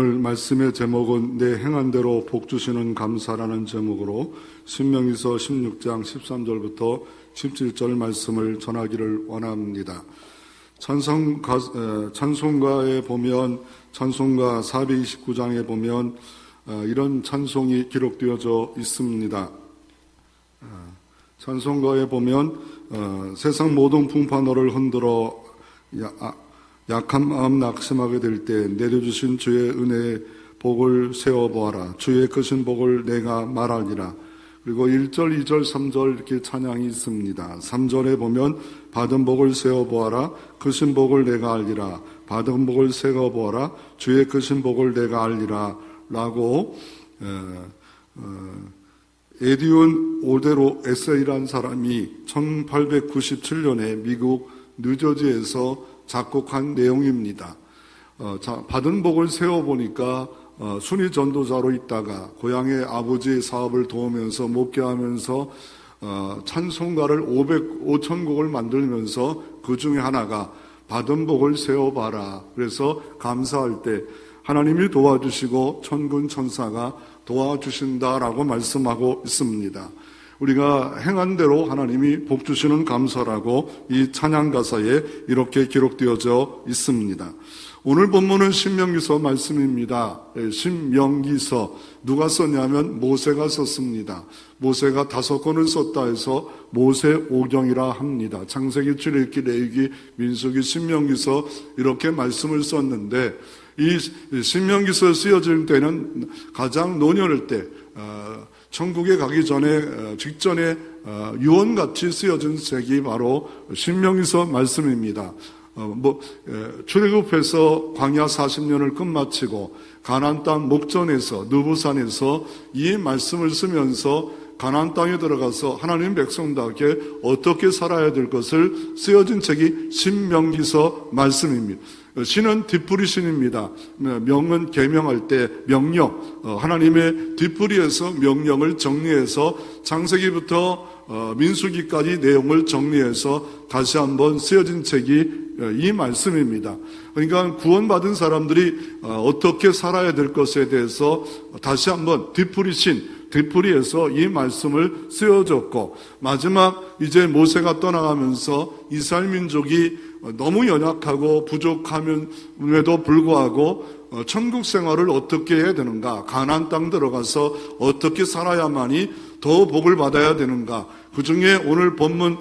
오늘 말씀의 제목은 내 행한 대로 복 주시는 감사라는 제목으로 신명기서 16장 13절부터 17절 말씀을 전하기를 원합니다. 찬송가에 보면 찬송가 429장에 보면 이런 찬송이 기록되어져 있습니다. 찬송가에 보면 세상 모든 풍파 너를 흔들어 약한 마음 낙심하게 될 때 내려주신 주의 은혜의 복을 세워보아라. 주의 크신 복을 내가 말하리라. 그리고 1절, 2절, 3절 이렇게 찬양이 있습니다. 3절에 보면 받은 복을 세워보아라. 크신 복을 내가 알리라. 받은 복을 세워보아라. 주의 크신 복을 내가 알리라. 라고 에디온 오데로 에세이라는 사람이 1897년에 미국 뉴저지에서 작곡한 내용입니다. 받은 복을 세워보니까 순위 전도자로 있다가 고향의 아버지의 사업을 도우면서 목회하면서 찬송가를 5,000곡을 만들면서 그 중에 하나가 받은 복을 세워봐라. 그래서 감사할 때 하나님이 도와주시고 천군 천사가 도와주신다라고 말씀하고 있습니다. 우리가 행한 대로 하나님이 복 주시는 감사라고 이 찬양 가사에 이렇게 기록되어져 있습니다. 오늘 본문은 신명기서 말씀입니다. 신명기서 누가 썼냐면 모세가 썼습니다. 모세가 5권을 썼다 해서 모세오경이라 합니다. 창세기, 출애굽기, 레위기, 민수기, 신명기서 이렇게 말씀을 썼는데 이 신명기서 쓰여질 때는 가장 노년일 때 천국에 가기 전에 직전에 유언같이 쓰여진 책이 바로 신명기서 말씀입니다. 출애굽해서 광야 40년을 끝마치고 가나안 땅 목전에서 느부산에서 이 말씀을 쓰면서 가나안 땅에 들어가서 하나님 백성답게 어떻게 살아야 될 것을 쓰여진 책이 신명기서 말씀입니다. 신은 뒷풀이 신입니다. 명은 계명할 때 명령, 하나님의 뒷풀이에서 명령을 정리해서 창세기부터 민수기까지 내용을 정리해서 다시 한번 쓰여진 책이 이 말씀입니다. 그러니까 구원받은 사람들이 어떻게 살아야 될 것에 대해서 다시 한번 뒷풀이에서 이 말씀을 쓰여졌고, 마지막 이제 모세가 떠나가면서 이스라엘 민족이 너무 연약하고 부족함에도 불구하고 천국 생활을 어떻게 해야 되는가, 가나안 땅 들어가서 어떻게 살아야만이 더 복을 받아야 되는가. 그 중에 오늘 본문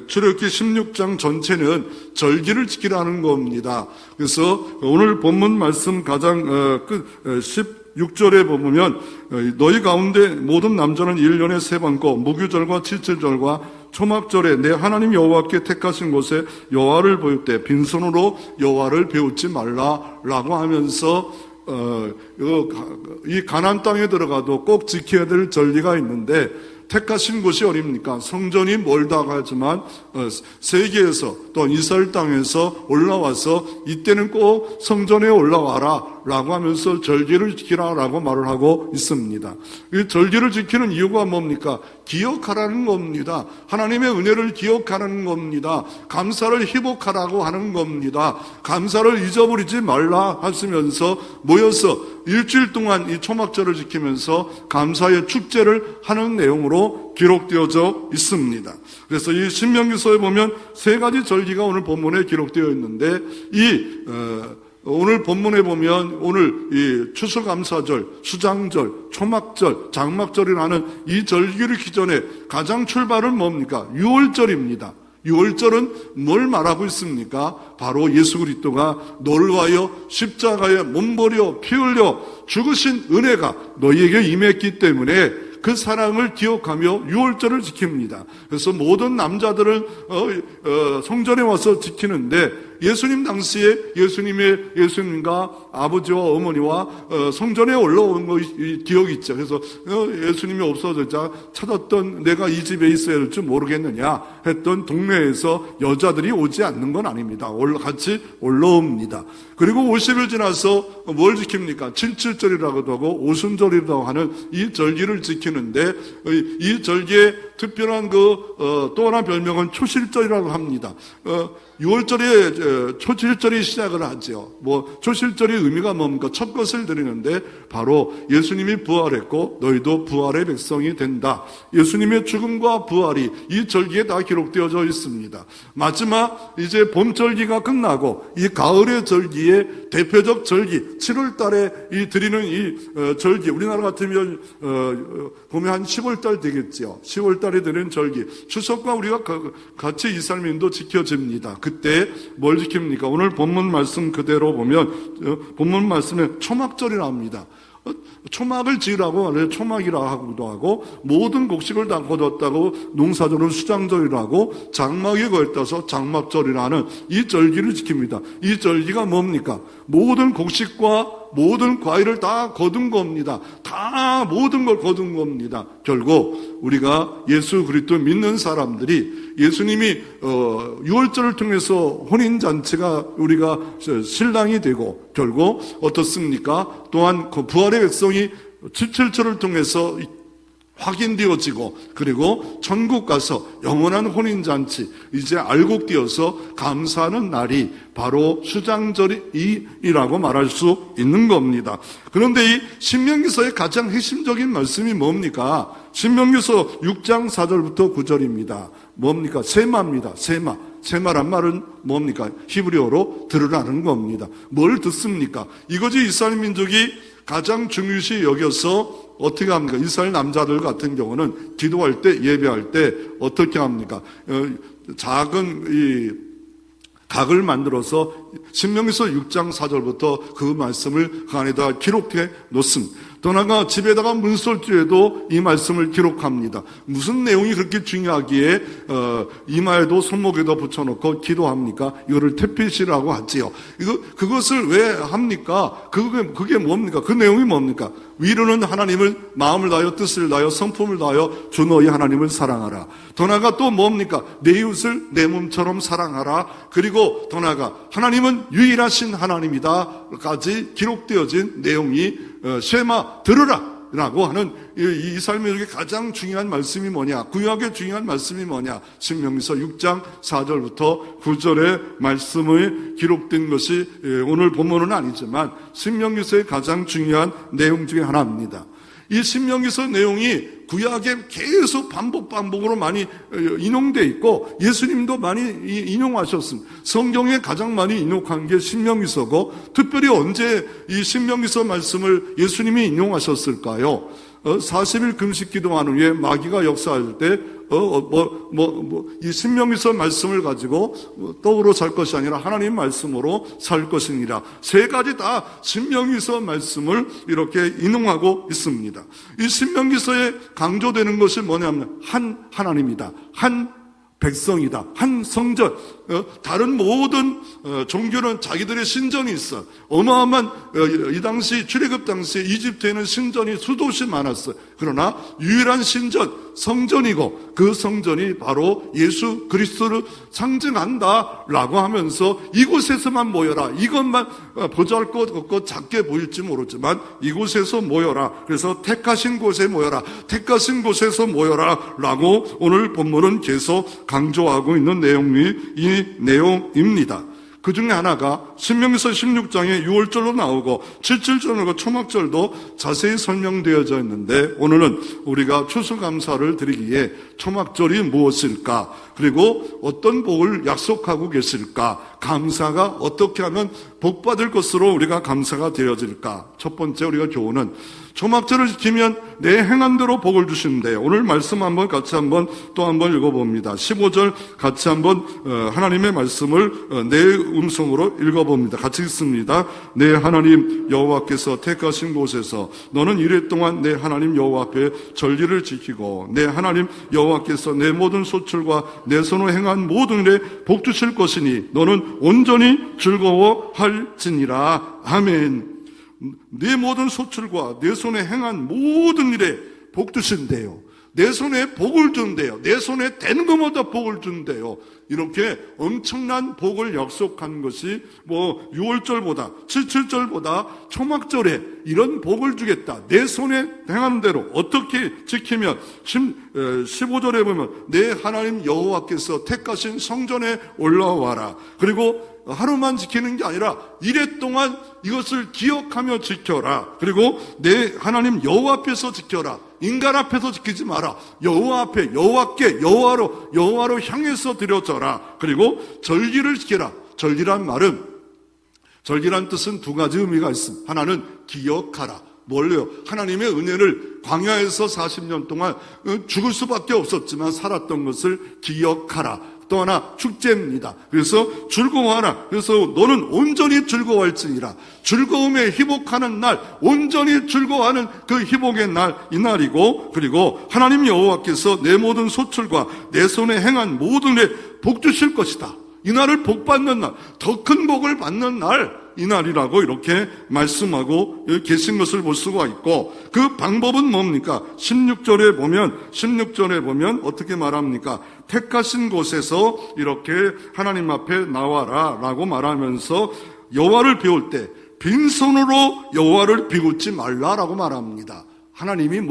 출애굽기 16장 전체는 절기를 지키라는 겁니다. 그래서 오늘 본문 말씀 가장 16절에 보면 너희 가운데 모든 남자는 1년에 3번 꼭 무교절과 칠칠절과 초막절에 내 하나님 여호와께 택하신 곳에 여호와를 배울 때 빈손으로 여호와를 배우지 말라라고 하면서 이 가나안 땅에 들어가도 꼭 지켜야 될 절기가 있는데 택하신 곳이 어딥니까? 성전이 멀다고 하지만 세계에서 또 이스라엘 땅에서 올라와서 이때는 꼭 성전에 올라와라 라고 하면서 절기를 지키라라고 말을 하고 있습니다. 이 절기를 지키는 이유가 뭡니까? 기억하라는 겁니다. 하나님의 은혜를 기억하라는 겁니다. 감사를 회복하라고 하는 겁니다. 감사를 잊어버리지 말라 하시면서 모여서 일주일 동안 이 초막절을 지키면서 감사의 축제를 하는 내용으로 기록되어져 있습니다. 그래서 이 신명기서에 보면 3가지 절기가 오늘 본문에 기록되어 있는데 오늘 본문에 보면 오늘 이 추수감사절, 수장절, 초막절, 장막절이라는 이 절기를 기전에 가장 출발은 뭡니까? 유월절입니다. 유월절은 뭘 말하고 있습니까? 바로 예수 그리스도가 너를 위하여 십자가에 몸버려 피 흘려 죽으신 은혜가 너희에게 임했기 때문에 그 사랑을 기억하며 유월절을 지킵니다. 그래서 모든 남자들은 성전에 와서 지키는데 예수님 당시에 예수님과 아버지와 어머니와 성전에 올라온 거 기억이 있죠. 그래서 예수님이 없어졌자 찾았던 내가 이 집에 있어야 할 줄 모르겠느냐 했던 동네에서 여자들이 오지 않는 건 아닙니다. 같이 올라옵니다. 그리고 50일 지나서 뭘 지킵니까? 칠칠절이라고도 하고 오순절이라고 하는 이 절기를 지키는데 이 절기의 특별한 또 하나 별명은 초실절이라고 합니다. 6월절에 초실절이 시작을 하죠. 초실절의 의미가 뭡니까? 첫 것을 드리는데 바로 예수님이 부활했고 너희도 부활의 백성이 된다. 예수님의 죽음과 부활이 이 절기에 다 기록되어져 있습니다. 마지막 이제 봄절기가 끝나고 이 가을의 절기의 대표적 절기 7월달에 이 드리는 이 절기, 우리나라 같으면 보면 한 10월달 되겠죠. 10월달에 드리는 절기, 추석과 우리가 같이 이살민도 지켜집니다. 그때 뭘 지킵니까? 오늘 본문 말씀 그대로 보면 본문 말씀에 초막절이라 합니다. 초막을 지으라고 하는 초막이라 하기도 하고, 모든 곡식을 다 거뒀다고 농사절은 수장절이라고, 장막에 거했다서 장막절이라는 이 절기를 지킵니다. 이 절기가 뭡니까? 모든 곡식과 모든 과일을 다 거둔 겁니다. 다 모든 걸 거둔 겁니다. 결국 우리가 예수 그리스도 믿는 사람들이 예수님이 6월절을 통해서 혼인잔치가 우리가 신랑이 되고, 결국 어떻습니까? 또한 그 부활의 백성이 7절을 통해서 확인되어지고, 그리고 천국 가서 영원한 혼인잔치 이제 알곡되어서 감사하는 날이 바로 수장절이라고 말할 수 있는 겁니다. 그런데 이 신명기서의 가장 핵심적인 말씀이 뭡니까? 신명기서 6장 4절부터 9절입니다. 뭡니까? 세마입니다. 세마. 세마란 말은 뭡니까? 히브리어로 들으라는 겁니다. 뭘 듣습니까? 이것이 이스라엘 민족이 가장 중요시 여겨서 어떻게 합니까? 이스라엘 남자들 같은 경우는 기도할 때, 예배할 때 어떻게 합니까? 작은 이 각을 만들어서 신명기서 6장 4절부터 그 말씀을 그 안에다 기록해 놓습니다. 또 나아가 집에다가 문설주에도 이 말씀을 기록합니다. 무슨 내용이 그렇게 중요하기에 이마에도 손목에도 붙여놓고 기도합니까? 이거를 태핏이라고 하지요. 그것을 왜 합니까? 그게 뭡니까? 그 내용이 뭡니까? 위로는 하나님을 마음을 다하여 뜻을 다하여 성품을 다하여 주 너희 하나님을 사랑하라. 더 나아가 또 뭡니까? 내 이웃을 내 몸처럼 사랑하라. 그리고 더 나아가 하나님은 유일하신 하나님이다까지 기록되어진 내용이 쉐마 들으라 라고 하는 이 삶의 가장 중요한 말씀이 뭐냐? 구약의 중요한 말씀이 뭐냐? 신명기서 6장 4절부터 9절의 말씀을 기록된 것이 오늘 본문은 아니지만 신명기서의 가장 중요한 내용 중에 하나입니다. 이 신명기서 내용이 구약에 계속 반복으로 많이 인용되어 있고 예수님도 많이 인용하셨습니다. 성경에 가장 많이 인용한 게 신명기서고, 특별히 언제 이 신명기서 말씀을 예수님이 인용하셨을까요? 40일 금식 기도한 후에 마귀가 역사할 때 이 신명기서 말씀을 가지고 떡으로 살 것이 아니라 하나님 말씀으로 살 것이니라. 세 가지 다 신명기서 말씀을 이렇게 인용하고 있습니다. 이 신명기서에 강조되는 것이 뭐냐면 한 하나님이다, 한 백성이다, 한 성전. 다른 모든 종교는 자기들의 신전이 있어. 어마어마한 이 당시 출애굽 당시에 이집트에는 신전이 수도시 많았어요. 그러나 유일한 신전, 성전이고 그 성전이 바로 예수 그리스도를 상징한다라고 하면서 이곳에서만 모여라. 이것만 보잘것없고 작게 보일지 모르지만 이곳에서 모여라. 그래서 택하신 곳에 모여라. 택하신 곳에서 모여라 라고 오늘 본문은 계속 강조하고 있는 내용이 이 내용입니다. 그 중에 하나가 신명기서 16장에 6월절로 나오고 7절로 초막절도 자세히 설명되어져 있는데, 오늘은 우리가 추수감사를 드리기에 초막절이 무엇일까, 그리고 어떤 복을 약속하고 계실까, 감사가 어떻게 하면 복받을 것으로 우리가 감사가 되어질까. 첫 번째 우리가 교훈은 초막절을 지키면 내 행한 대로 복을 주시는데요. 오늘 말씀 같이 또 한번 읽어봅니다. 15절 같이 하나님의 말씀을 내 음성으로 읽어봅니다. 같이 읽습니다. 내 하나님 여호와께서 택하신 곳에서 너는 이래 동안 내 하나님 여호와 앞에 절기를 지키고, 내 하나님 여호와께서 내 모든 소출과 내 손으로 행한 모든 일에 복 주실 것이니 너는 온전히 즐거워할지니라. 아멘. 내 모든 소출과 내 손에 행한 모든 일에 복 주신대요. 내 손에 복을 준대요. 내 손에 되는 것마다 복을 준대요. 이렇게 엄청난 복을 약속한 것이 6월절보다 77절보다 초막절에 이런 복을 주겠다. 내 손에 행한 대로 어떻게 지키면 15절에 보면 내 하나님 여호와께서 택하신 성전에 올라와라. 그리고 하루만 지키는 게 아니라 이래 동안 이것을 기억하며 지켜라. 그리고 내 하나님 여호와 앞에서 지켜라. 인간 앞에서 지키지 마라. 여호와 앞에 여호와께 여호와로 향해서 드려져라. 그리고 절기를 지켜라. 절기란 뜻은 두 가지 의미가 있습니다. 하나는 기억하라. 뭘요? 하나님의 은혜를 광야에서 40년 동안 죽을 수밖에 없었지만 살았던 것을 기억하라. 또 하나 축제입니다. 그래서 즐거워하라. 그래서 너는 온전히 즐거워할지니라. 즐거움에 희복하는 날, 온전히 즐거워하는 그 희복의 날, 이 날이고, 그리고 하나님 여호와께서 내 모든 소출과 내 손에 행한 모든 일 복 주실 것이다. 이 날을 복 받는 날, 더 큰 복을 받는 날, 이 날이라고 이렇게 말씀하고 계신 것을 볼 수가 있고, 그 방법은 뭡니까? 16절에 보면 어떻게 말합니까? 택하신 곳에서 이렇게 하나님 앞에 나와라 라고 말하면서 여호와를 비울 때 빈손으로 여호와를 비웃지 말라라고 말합니다. 하나님이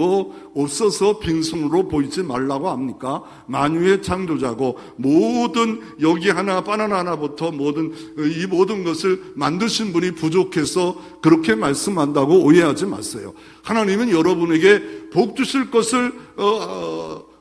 없어서 빈손으로 보이지 말라고 합니까? 만유의 창조자고 모든 여기 하나 바나나 하나부터 이 모든 것을 만드신 분이 부족해서 그렇게 말씀한다고 오해하지 마세요. 하나님은 여러분에게 복 주실 것을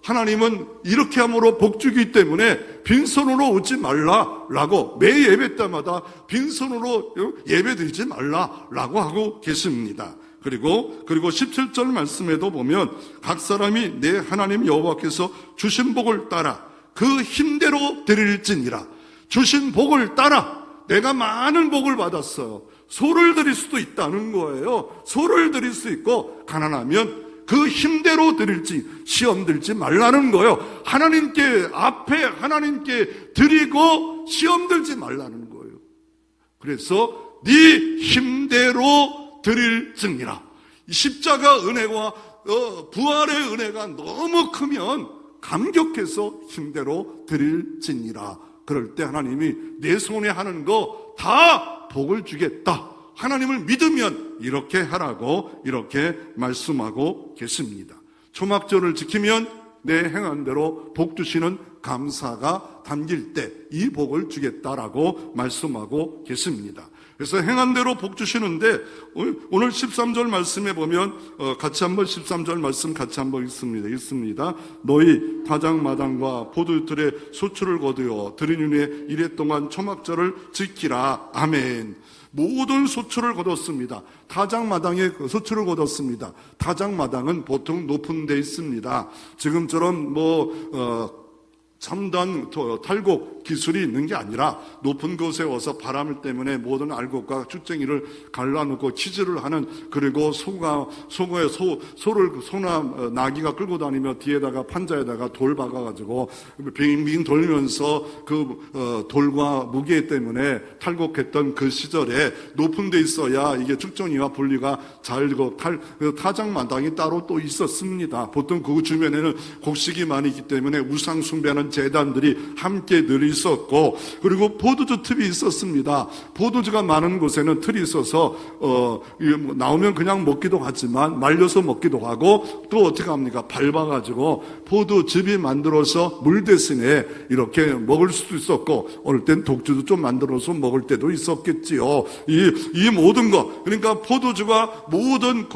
하나님은 이렇게 함으로 복 주기 때문에 빈손으로 오지 말라라고 매 예배 때마다 빈손으로 예배 드리지 말라라고 하고 계십니다. 그리고 17절 말씀에도 보면 각 사람이 내 하나님 여호와께서 주신 복을 따라 그 힘대로 드릴지니라. 주신 복을 따라 내가 많은 복을 받았어요. 소를 드릴 수도 있다는 거예요. 소를 드릴 수 있고 가난하면 그 힘대로 드릴지 시험 들지 말라는 거예요. 하나님께 드리고 시험 들지 말라는 거예요. 그래서 네 힘대로 드릴지니라. 십자가 은혜와 부활의 은혜가 너무 크면 감격해서 힘대로 드릴지니라. 그럴 때 하나님이 내 손에 하는 거 다 복을 주겠다. 하나님을 믿으면 이렇게 하라고 이렇게 말씀하고 계십니다. 초막절을 지키면 내 행한 대로 복 주시는 감사가 담길 때 이 복을 주겠다라고 말씀하고 계십니다. 그래서 행한 대로 복 주시는데 오늘 13절 말씀에 보면 같이 한번 13절 말씀 같이 한번 읽습니다. 너희 타작마당과 포도들의 소출을 거두어 드리는 이래 동안 초막절을 지키라. 아멘. 모든 소출을 거뒀습니다. 타작마당에 소출을 거뒀습니다. 타작마당은 보통 높은 데 있습니다. 지금처럼 첨단 탈곡 기술이 있는 게 아니라 높은 곳에 와서 바람 때문에 모든 알곡과 쭉쟁이를 갈라놓고 치즈를 하는, 그리고 소나 나귀가 끌고 다니며 뒤에다가 판자에다가 돌 박아가지고 빙빙 돌면서 그 돌과 무게 때문에 탈곡했던 그 시절에 높은 데 있어야 이게 쭉정이와 분리가 잘 되고 타작마당이 따로 또 있었습니다. 보통 그 주변에는 곡식이 많이 있기 때문에 우상 숭배하는 제단들이 함께 늘 있었고, 그리고 포도주 틈이 있었습니다. 포도주가 많은 곳에는 틀이 있어서 나오면 그냥 먹기도 하지만 말려서 먹기도 하고, 또 어떻게 합니까? 밟아가지고 포도즙이 만들어서 물 대신에 이렇게 먹을 수도 있었고, 어느 땐 독주도 좀 만들어서 먹을 때도 있었겠지요. 이 모든 것, 그러니까 포도주가 모든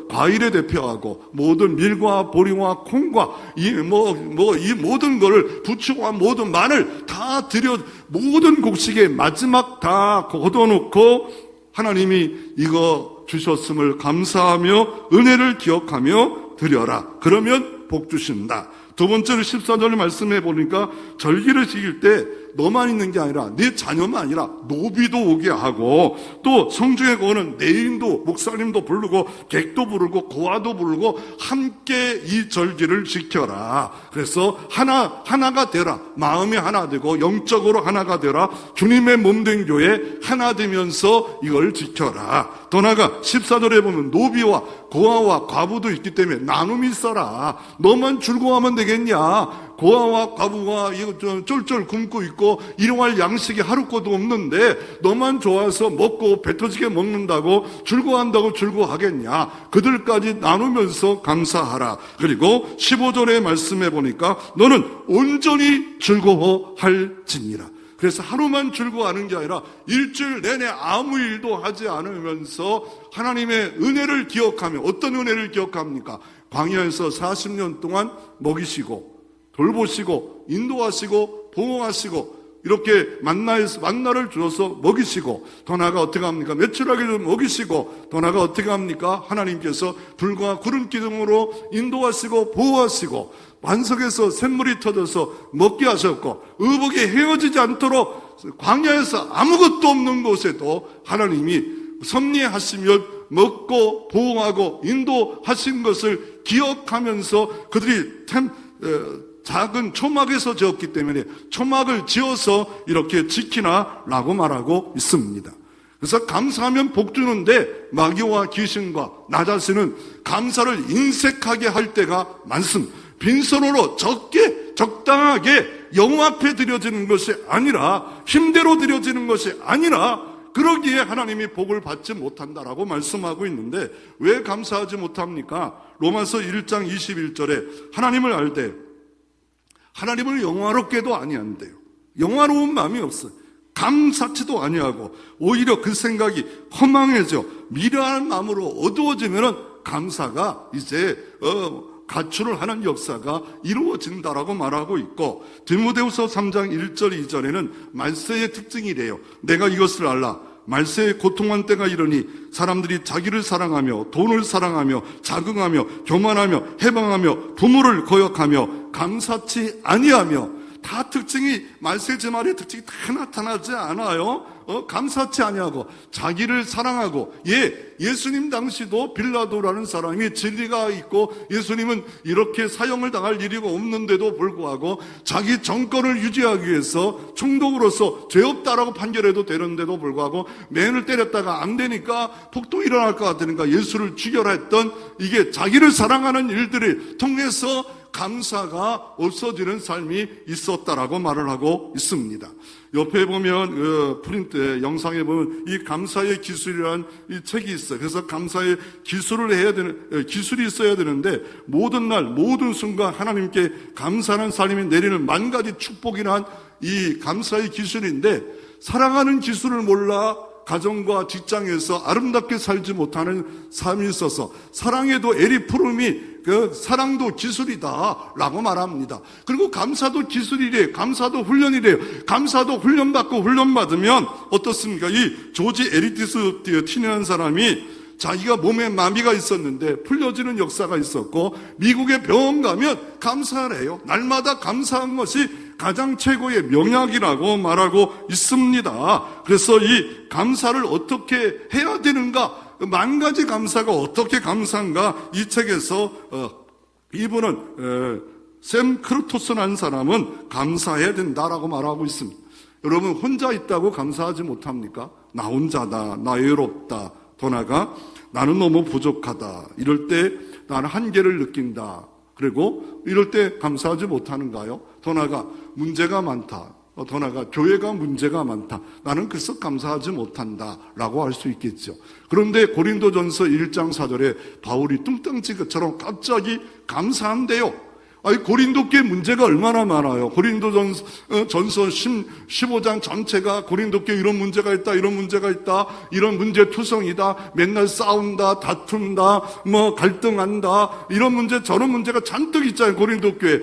과일에 대표하고 모든 밀과 보리와 콩과 이 모든 거를 부추와 모든 마늘 다 들여 모든 곡식에 마지막 다 걷어놓고 하나님이 이거 주셨음을 감사하며 은혜를 기억하며 드려라. 그러면 복 주신다. 두 번째로 14절 말씀해 보니까 절기를 지킬 때 너만 있는 게 아니라 내 자녀만 아니라 노비도 오게 하고 또 성중에 오는 내인도 목사님도 부르고 객도 부르고 고아도 부르고 함께 이 절기를 지켜라. 그래서 하나가 되라. 마음이 하나 되고 영적으로 하나가 되라. 주님의 몸된 교회 하나 되면서 이걸 지켜라. 더 나아가 14절에 보면 노비와 고아와 과부도 있기 때문에 나눔이 있어라. 너만 즐거워하면 되겠냐? 고아와 과부가 이거 쫄쫄 굶고 있고 일용할 양식이 하루것도 없는데 너만 좋아서 먹고 배 터지게 먹는다고 즐거워한다고 즐거워하겠냐? 그들까지 나누면서 감사하라. 그리고 15절의 말씀해 보니까 너는 온전히 즐거워할지니라. 그래서 하루만 즐거워하는 게 아니라 일주일 내내 아무 일도 하지 않으면서 하나님의 은혜를 기억하며, 어떤 은혜를 기억합니까? 광야에서 40년 동안 먹이시고 돌보시고 인도하시고 보호하시고 이렇게 만나를 주어서 먹이시고, 더 나아가 어떻게 합니까? 매출하기를 먹이시고, 더 나아가 어떻게 합니까? 하나님께서 불과 구름 기둥으로 인도하시고 보호하시고 반석에서 샘물이 터져서 먹게 하셨고, 의복이 헤어지지 않도록 광야에서 아무것도 없는 곳에도 하나님이 섭리하시며 먹고 보호하고 인도하신 것을 기억하면서 그들이 작은 초막에서 지었기 때문에 초막을 지어서 이렇게 지키나라고 말하고 있습니다. 그래서 감사하면 복 주는데 마귀와 귀신과 나 자신은 감사를 인색하게 할 때가 많습니다. 빈손으로 적게 적당하게 영혼 앞에 드려지는 것이 아니라, 힘대로 드려지는 것이 아니라, 그러기에 하나님이 복을 받지 못한다라고 말씀하고 있는데, 왜 감사하지 못합니까? 로마서 1장 21절에 하나님을 알되 하나님을 영화롭게도 아니한대요. 영화로운 마음이 없어요. 감사치도 아니하고 오히려 그 생각이 허망해져 미련한 마음으로 어두워지면은 감사가 이제 가출을 하는 역사가 이루어진다라고 말하고 있고, 디모데후서 3장 1절 2절에는 말세의 특징이래요. 내가 이것을 알라. 말세의 고통한 때가 이르니 사람들이 자기를 사랑하며 돈을 사랑하며 자긍하며 교만하며 해방하며 부모를 거역하며 감사치 아니하며, 다 특징이, 말세 제말의 특징이 다 나타나지 않아요. 감사치 아니하고 자기를 사랑하고, 예수님 당시도 빌라도라는 사람이 진리가 있고 예수님은 이렇게 사형을 당할 일이 없는데도 불구하고 자기 정권을 유지하기 위해서 총독으로서 죄 없다라고 판결해도 되는데도 불구하고 맨을 때렸다가 안 되니까 폭동이 일어날 것 같으니까 예수를 죽여라 했던, 이게 자기를 사랑하는 일들을 통해서 감사가 없어지는 삶이 있었다라고 말을 하고 있습니다. 옆에 보면 프린트 영상에 보면 이 감사의 기술이라는 이 책이 있어요. 그래서 감사의 기술을 해야 되는, 기술이 있어야 되는데, 모든 날 모든 순간 하나님께 감사하는 삶이 내리는 만 가지 축복이란 이 감사의 기술인데, 사랑하는 기술을 몰라 가정과 직장에서 아름답게 살지 못하는 삶이 있어서 사랑에도 에리 푸름이 그 사랑도 기술이다 라고 말합니다. 그리고 감사도 기술이래요. 감사도 훈련이래요. 감사도 훈련받고 훈련받으면 어떻습니까? 이 조지 에리티스 티라는 사람이 자기가 몸에 마비가 있었는데 풀려지는 역사가 있었고, 미국에 병원 가면 감사하래요. 날마다 감사한 것이 가장 최고의 명약이라고 말하고 있습니다. 그래서 이 감사를 어떻게 해야 되는가, 만 가지 감사가 어떻게 감사한가, 이 책에서 이분은 샘 크루토스라는 사람은 감사해야 된다라고 말하고 있습니다. 여러분, 혼자 있다고 감사하지 못합니까? 나 혼자다, 나 외롭다, 더 나아가 나는 너무 부족하다, 이럴 때 나는 한계를 느낀다, 그리고 이럴 때 감사하지 못하는가요? 더 나아가 문제가 많다, 더 나아가 교회가 문제가 많다, 나는 그래서 감사하지 못한다 라고 할 수 있겠죠. 그런데 고린도전서 1장 4절에 바울이 뚱땅치기처럼 갑자기 감사한대요. 아니, 고린도교회 문제가 얼마나 많아요. 고린도전서 15장 전체가 고린도교회 이런 문제가 있다, 이런 문제가 있다, 이런 문제 투성이다, 맨날 싸운다, 다툰다, 갈등한다, 이런 문제 저런 문제가 잔뜩 있잖아요. 고린도교회.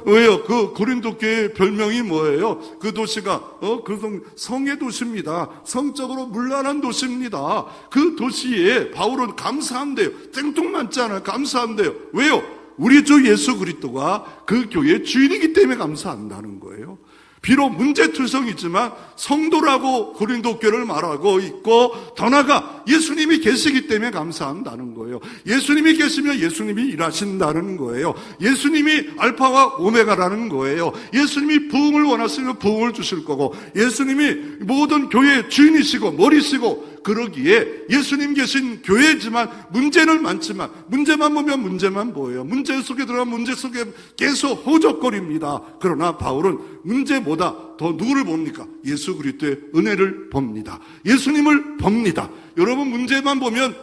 왜요? 그 고린도교회 별명이 뭐예요? 그 도시가 그 성의 도시입니다. 성적으로 문란한 도시입니다. 그 도시에 바울은 감사한대요. 땡뚱맞지 않아요. 감사한대요. 왜요? 우리 주 예수 그리스도가 그 교회의 주인이기 때문에 감사한다는 거예요. 비록 문제투성이지만 성도라고 고린도 교회를 말하고 있고, 더 나아가 예수님이 계시기 때문에 감사한다는 거예요. 예수님이 계시면 예수님이 일하신다는 거예요. 예수님이 알파와 오메가라는 거예요. 예수님이 부흥을 원하시면 부흥을 주실 거고, 예수님이 모든 교회의 주인이시고 머리시고, 그러기에 예수님 계신 교회지만 문제는 많지만, 문제만 보면 문제만 보여요. 문제 속에 들어가면 문제 속에 계속 허적거립니다. 그러나 바울은 문제보다 더 누구를 봅니까? 예수 그리스도의 은혜를 봅니다. 예수님을 봅니다. 여러분, 문제만 보면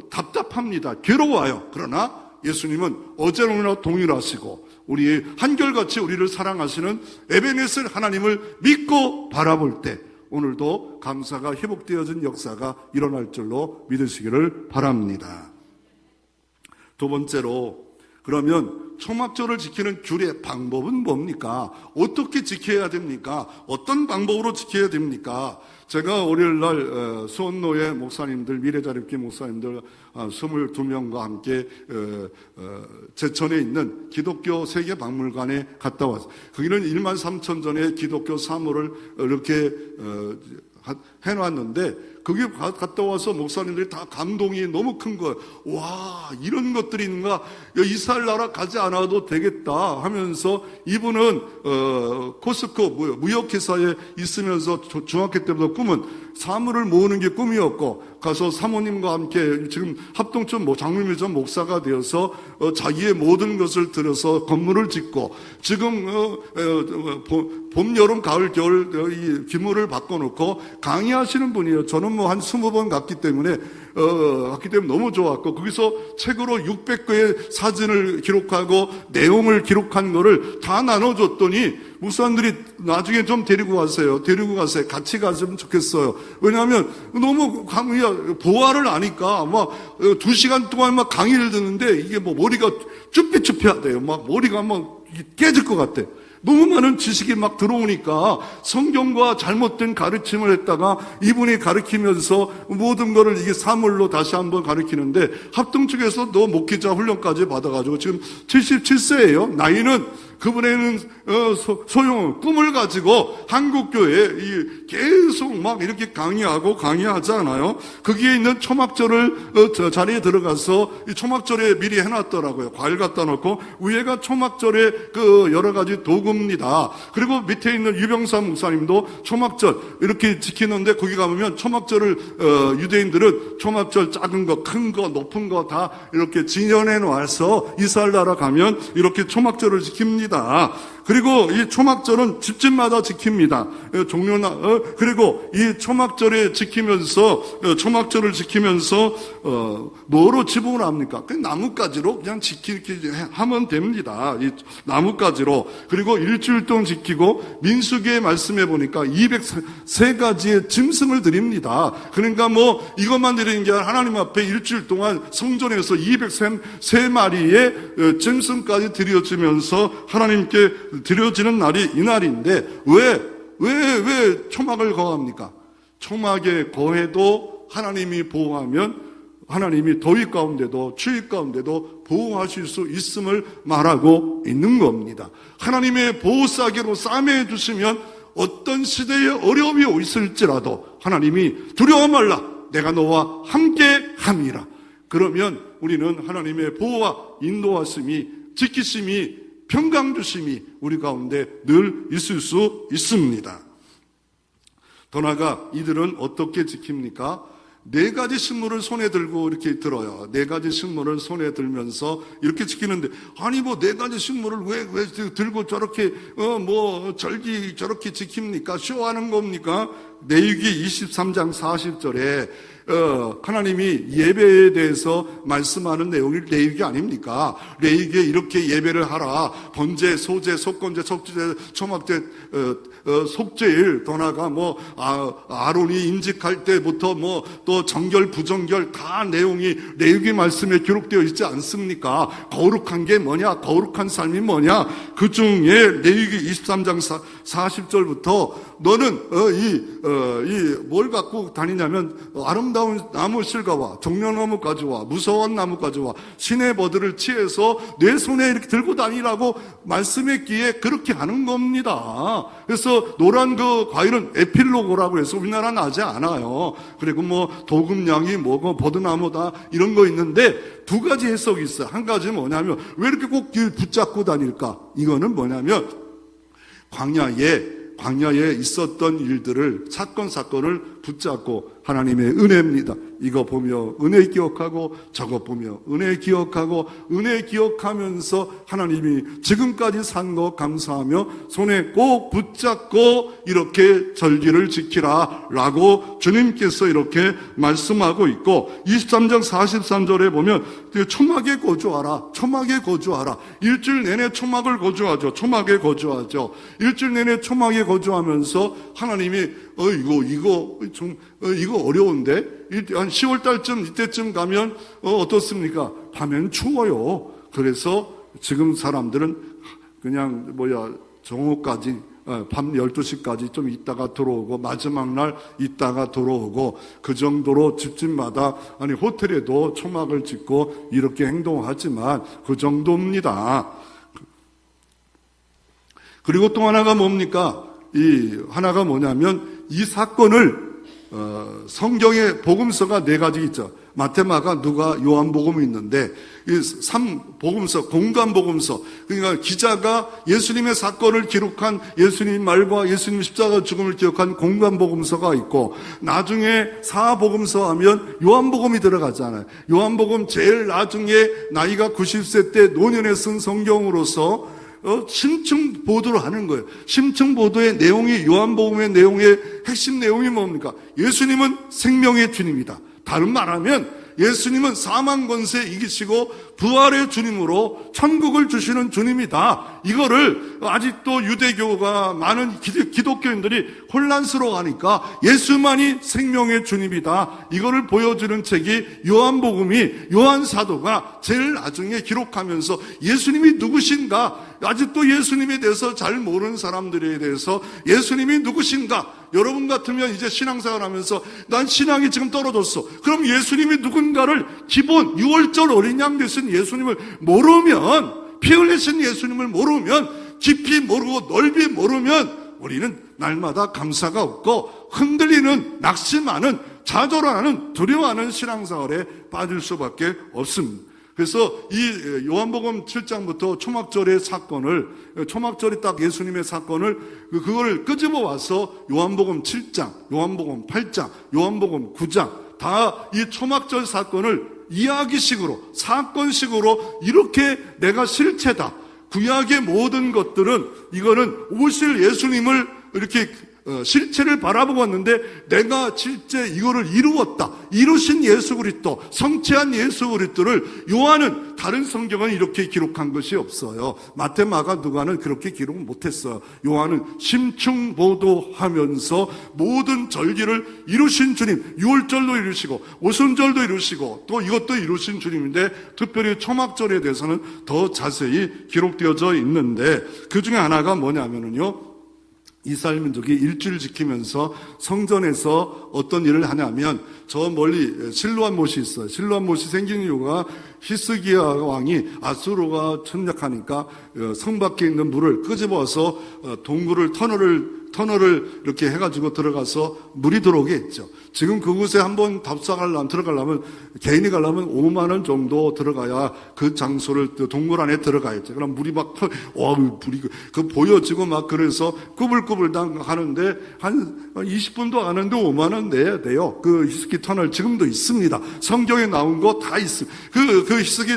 답답합니다. 괴로워요. 그러나 예수님은 어제로나 동일하시고 우리 한결같이 우리를 사랑하시는 에베네셀 하나님을 믿고 바라볼 때 오늘도 감사가 회복되어진 역사가 일어날 줄로 믿으시기를 바랍니다. 두 번째로, 그러면 초막절을 지키는 규례, 방법은 뭡니까? 어떻게 지켜야 됩니까? 어떤 방법으로 지켜야 됩니까? 제가 월요일날 수원노예 목사님들, 미래자립기 목사님들 22명과 함께 제천에 있는 기독교 세계박물관에 갔다 왔어요. 거기는 1만 3천 전의 기독교 사물을 이렇게 해놨는데, 거기 갔다 와서 목사님들이 다 감동이 너무 큰 거예요. 와, 이런 것들이 있는가? 이스라엘 나라 가지 않아도 되겠다 하면서, 이분은 코스코 무역회사에 있으면서 중학교 때부터 꿈은 사물을 모으는 게 꿈이었고, 가서 사모님과 함께 지금 합동촌 장로미전 목사가 되어서 자기의 모든 것을 들여서 건물을 짓고, 지금 봄, 여름, 가을, 겨울 이 기물을 바꿔놓고 강의하시는 분이에요. 저는 한 20번 갔기 때문에 너무 좋았고, 거기서 책으로 600개의 사진을 기록하고 내용을 기록한 거를 다 나눠줬더니 목사님들이 나중에 좀 데리고 가세요. 같이 갔으면 좋겠어요. 왜냐하면 너무 보화를 아니까 막 2시간 동안 막 강의를 듣는데 이게 머리가 쭈뼛쭈뼛해요. 머리가 깨질 것 같아. 너무 많은 지식이 막 들어오니까 성경과 잘못된 가르침을 했다가 이분이 가르치면서 모든 거를 이게 사물로 다시 한번 가르치는데, 합동 측에서 너 목회자 훈련까지 받아가지고 지금 77세예요. 나이는 그분에는 꿈을 가지고 한국교회에 계속 막 이렇게 강의하잖아요. 거기에 있는 초막절을 자리에 들어가서 이 초막절에 미리 해놨더라고요. 과일 갖다 놓고 위에가 초막절의 여러 가지 도구입니다. 그리고 밑에 있는 유병사 목사님도 초막절 이렇게 지키는데, 거기 가보면 초막절을 유대인들은 초막절 작은 거, 큰 거, 높은 거 다 이렇게 진연해 놔서 이스라엘 나라 가면 이렇게 초막절을 지킵니다. 그리고 이 초막절은 집집마다 지킵니다. 그리고 이 초막절을 지키면서 뭐로 지붕을 합니까? 그냥 나뭇가지로 그냥 지키게 하면 됩니다. 이 나뭇가지로. 그리고 일주일 동안 지키고, 민수기의 말씀해 보니까 203가지의 짐승을 드립니다. 그러니까 이것만 드리는 게 아니라 하나님 앞에 일주일 동안 성전에서 203마리의 짐승까지 드려지면서 하나님께 드려지는 날이 이날인데, 왜 초막을 거합니까? 초막에 거해도 하나님이 보호하면 하나님이 더위 가운데도 추위 가운데도 보호하실 수 있음을 말하고 있는 겁니다. 하나님의 보호싸개로 싸매해 주시면 어떤 시대에 어려움이 있을지라도 하나님이 두려워 말라, 내가 너와 함께 함이라. 그러면 우리는 하나님의 보호와 인도하심이, 지키심이, 평강 주심이 우리 가운데 늘 있을 수 있습니다. 더 나아가 이들은 어떻게 지킵니까? 4가지 식물을 손에 들고 이렇게 들어요. 4가지 식물을 손에 들면서 이렇게 지키는데, 아니 4가지 식물을 왜 들고 저렇게 절기 저렇게 지킵니까? 쇼하는 겁니까? 레위기 23장 40절에 하나님이 예배에 대해서 말씀하는 내용이 레위기 아닙니까? 레위기에 이렇게 예배를 하라. 번제, 소제, 속건제, 속주제, 초막제 속죄일, 더 나아가 아론이 임직할 때부터 또 정결, 부정결 다 내용이 레위기 말씀에 기록되어 있지 않습니까? 거룩한 게 뭐냐? 거룩한 삶이 뭐냐? 그 중에 레위기 23장 40절부터 너는 뭘 갖고 다니냐면 아름다운 나무 실과와 종려나무 가지와 무서운 나무 가지와 신의 버들을 취해서 내 손에 이렇게 들고 다니라고 말씀했기에 그렇게 하는 겁니다. 그래서 노란 그 과일은 에필로고라고 해서 우리나라는 하지 않아요. 그리고 도금냥이 버드나무다 이런 거 있는데 두 가지 해석이 있어요. 한 가지는 뭐냐면 왜 이렇게 꼭 붙잡고 다닐까? 이거는 뭐냐면 광야에 있었던 일들을 사건을 붙잡고 하나님의 은혜입니다. 이거 보며 은혜 기억하고 저거 보며 은혜 기억하고 은혜 기억하면서 하나님이 지금까지 산 거 감사하며 손에 꼭 붙잡고 이렇게 절기를 지키라 라고 주님께서 이렇게 말씀하고 있고 23장 43절에 보면 초막에 거주하라. 일주일 내내 초막을 거주하죠. 초막에 거주하죠. 일주일 내내 초막에 거주하면서 하나님이 이거 어려운데 한 10월 달쯤 이때쯤 가면 어떻습니까? 밤엔 추워요. 그래서 지금 사람들은 그냥 정오까지 밤 12시까지 좀 있다가 들어오고 마지막 날 있다가 들어오고 그 정도로 집집마다 호텔에도 초막을 짓고 이렇게 행동하지만 그 정도입니다. 그리고 또 하나가 뭡니까? 하나가 뭐냐면 이 사건을 성경의 복음서가 4가지 있죠. 마태, 마가, 누가, 요한복음이 있는데 이 3복음서, 공간복음서, 그러니까 기자가 예수님의 사건을 기록한 예수님 말과 예수님 십자가 죽음을 기록한 공간복음서가 있고 나중에 4복음서 하면 요한복음이 들어가잖아요. 요한복음 제일 나중에 나이가 90세 때 노년에 쓴 성경으로서 심층 보도를 하는 거예요. 심층 보도의 내용이 요한복음의 내용의 핵심 내용이 뭡니까? 예수님은 생명의 주님이다. 다른 말하면 예수님은 사망 권세 이기시고 부활의 주님으로 천국을 주시는 주님이다. 이거를 아직도 유대교가 많은 기독교인들이 혼란스러워하니까 예수만이 생명의 주님이다. 이거를 보여주는 책이 요한복음이 요한 사도가 제일 나중에 기록하면서 예수님이 누구신가? 아직도 예수님에 대해서 잘 모르는 사람들에 대해서 예수님이 누구신가? 여러분 같으면 이제 신앙생활 하면서 난 신앙이 지금 떨어졌어. 그럼 예수님이 누군가를 기본 6월절 어린 양 되신 예수님을 모르면, 피 흘리신 예수님을 모르면, 깊이 모르고 넓이 모르면 우리는 날마다 감사가 없고 흔들리는, 낙심하는, 좌절하는, 두려워하는 신앙생활에 빠질 수밖에 없습니다. 그래서 이 요한복음 7장부터 초막절의 사건을, 초막절이 딱 예수님의 사건을 그걸 끄집어 와서 요한복음 7장, 요한복음 8장, 요한복음 9장 다 이 초막절 사건을 이야기식으로, 사건식으로 이렇게 내가 실체다. 구약의 모든 것들은 이거는 오실 예수님을 이렇게 실체를 바라보고 왔는데 내가 실제 이거를 이루었다. 이루신 예수 그리스도, 성취한 예수 그리스도를 요한은, 다른 성경은 이렇게 기록한 것이 없어요. 마태, 마가, 누가는 그렇게 기록 못했어요. 요한은 심층 보도하면서 모든 절기를 이루신 주님, 6월절도 이루시고 오순절도 이루시고 또 이것도 이루신 주님인데 특별히 초막절에 대해서는 더 자세히 기록되어져 있는데 그 중에 하나가 뭐냐면요, 이스라엘 민족이 일주일 지키면서 성전에서 어떤 일을 하냐면 저 멀리 실로암 못이 있어요. 실로암 못이 생긴 이유가 히스기야 왕이 아수르가 침략하니까 성 밖에 있는 물을 끄집어서 동굴을 터널을 이렇게 해가지고 들어가서 물이 들어오게 했죠. 지금 그곳에 한번 들어가려면 개인이 가려면 5만 원 정도 들어가야 그 장소를 동굴 안에 들어가야죠. 그럼 물이 물이 보여지고 그래서 꾸불꾸불 하는데 한 20분도 안 하는데 5만 원 내야 돼요. 그 히스기 터널 지금도 있습니다. 성경에 나온 거 다 있습니다. 그 히스기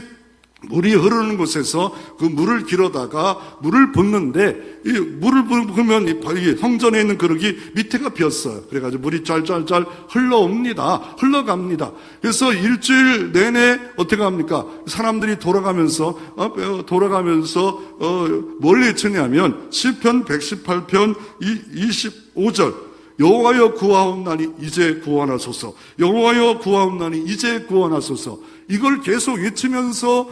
물이 흐르는 곳에서 그 물을 길어다가 물을 붓는데, 이 물을 부으면 이 성전에 있는 그릇이 밑에가 비었어요. 그래가지고 물이 짤짤짤 흘러갑니다. 그래서 일주일 내내 어떻게 합니까? 사람들이 돌아가면서 뭘 외치냐면 시편 118편 25절. 여호와여 구하옵나니 이제 구원하소서. 여호와여 구하옵나니 이제 구원하소서. 이걸 계속 외치면서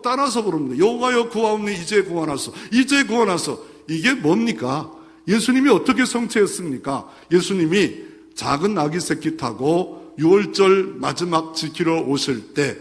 따라서 부릅니다. 여호와여 구하옵나니 이제 구원하소서. 이제 구원하소서. 이게 뭡니까? 예수님이 어떻게 성취했습니까? 예수님이 작은 아기 새끼 타고 6월절 마지막 지키러 오실 때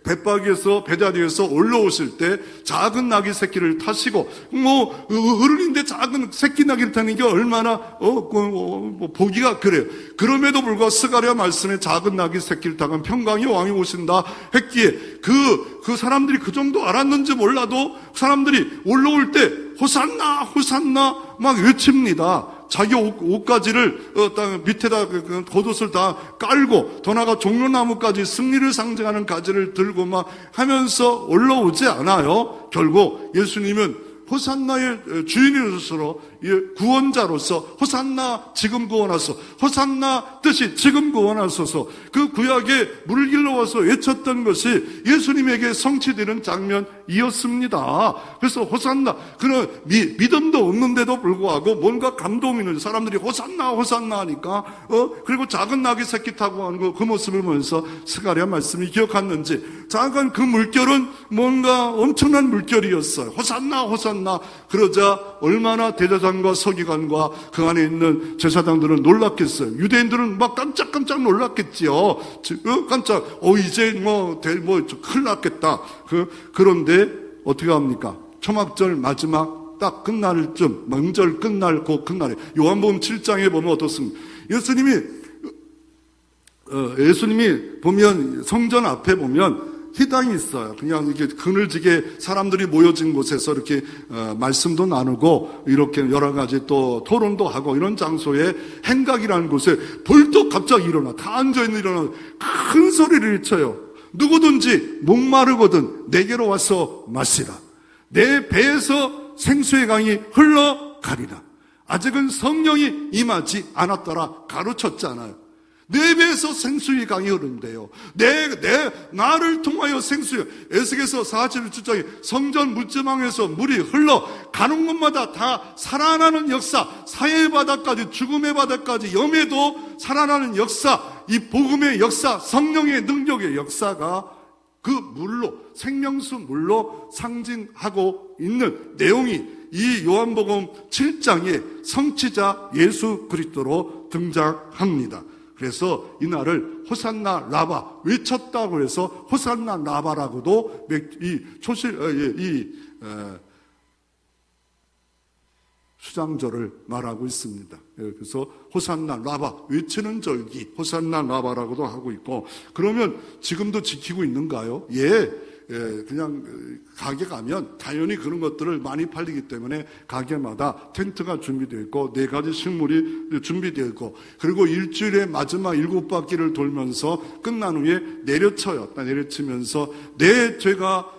벳바기에서 베다니에서 올라오실 때 작은 나귀 새끼를 타시고 어른인데 작은 새끼 나귀를 타는 게 얼마나 보기가 그래요. 그럼에도 불구하고 스가랴 말씀에 작은 나귀 새끼를 타면 평강의 왕이 오신다 했기에 그 사람들이 그 정도 알았는지 몰라도 사람들이 올라올 때 호산나 호산나 막 외칩니다. 자기 옷가지를 땅 밑에다 겉옷을 다 깔고 더 나아가 종려나무까지 승리를 상징하는 가지를 들고 막 하면서 올라오지 않아요. 결국 예수님은 호산나의 주인으로서 구원자로서 호산나 지금 구원하소서, 호산나 뜻이 지금 구원하소서, 그 구약에 물을 길러와서 외쳤던 것이 예수님에게 성취되는 장면이었습니다. 그래서 호산나, 그런 믿음도 없는데도 불구하고 뭔가 감동이 있는 사람들이 호산나 호산나 하니까 그리고 작은 나귀 새끼 타고 하는 그 모습을 보면서 스가랴 말씀이 기억했는지 작은 그 물결은 뭔가 엄청난 물결이었어요. 호산나 호산나. 그러자 얼마나 대제사장과 서기관과 그 안에 있는 제사장들은 놀랐겠어요. 유대인들은 막 깜짝깜짝 놀랐겠지요. 깜짝 이제 큰일 났겠다. 그런데 어떻게 합니까? 초막절 마지막 딱 끝날 쯤, 명절 끝날 그 끝날에 요한복음 7장에 보면 어떻습니까? 예수님이 보면 성전 앞에 보면 희당이 있어요. 그냥 이렇게 그늘지게 사람들이 모여진 곳에서 이렇게 말씀도 나누고 이렇게 여러 가지 또 토론도 하고 이런 장소에 행각이라는 곳에 벌떡 갑자기 다 앉아있는 큰 소리를 외쳐요. 누구든지 목마르거든 내게로 와서 마시라. 내 배에서 생수의 강이 흘러가리라. 아직은 성령이 임하지 않았더라 가르쳤잖아요. 내 배에서 생수의 강이 흐른대요. 나를 통하여 생수의, 에스겔서 47장에 성전 묻지망에서 물이 흘러 가는 곳마다 다 살아나는 역사, 사해의 바다까지, 죽음의 바다까지, 염에도 살아나는 역사, 이 복음의 역사, 성령의 능력의 역사가 그 물로, 생명수 물로 상징하고 있는 내용이 이 요한복음 7장의 성취자 예수 그리스도로 등장합니다. 그래서 이날을 호산나 라바 외쳤다고 해서 호산나 라바라고도 수장절을 말하고 있습니다. 그래서 호산나 라바 외치는 절기 호산나 라바라고도 하고 있고, 그러면 지금도 지키고 있는가요? 그냥 가게 가면 당연히 그런 것들을 많이 팔리기 때문에 가게마다 텐트가 준비되어 있고 4가지 식물이 준비되어 있고, 그리고 일주일에 마지막 7바퀴를 돌면서 끝난 후에 내려쳐요. 내려치면서 내 죄가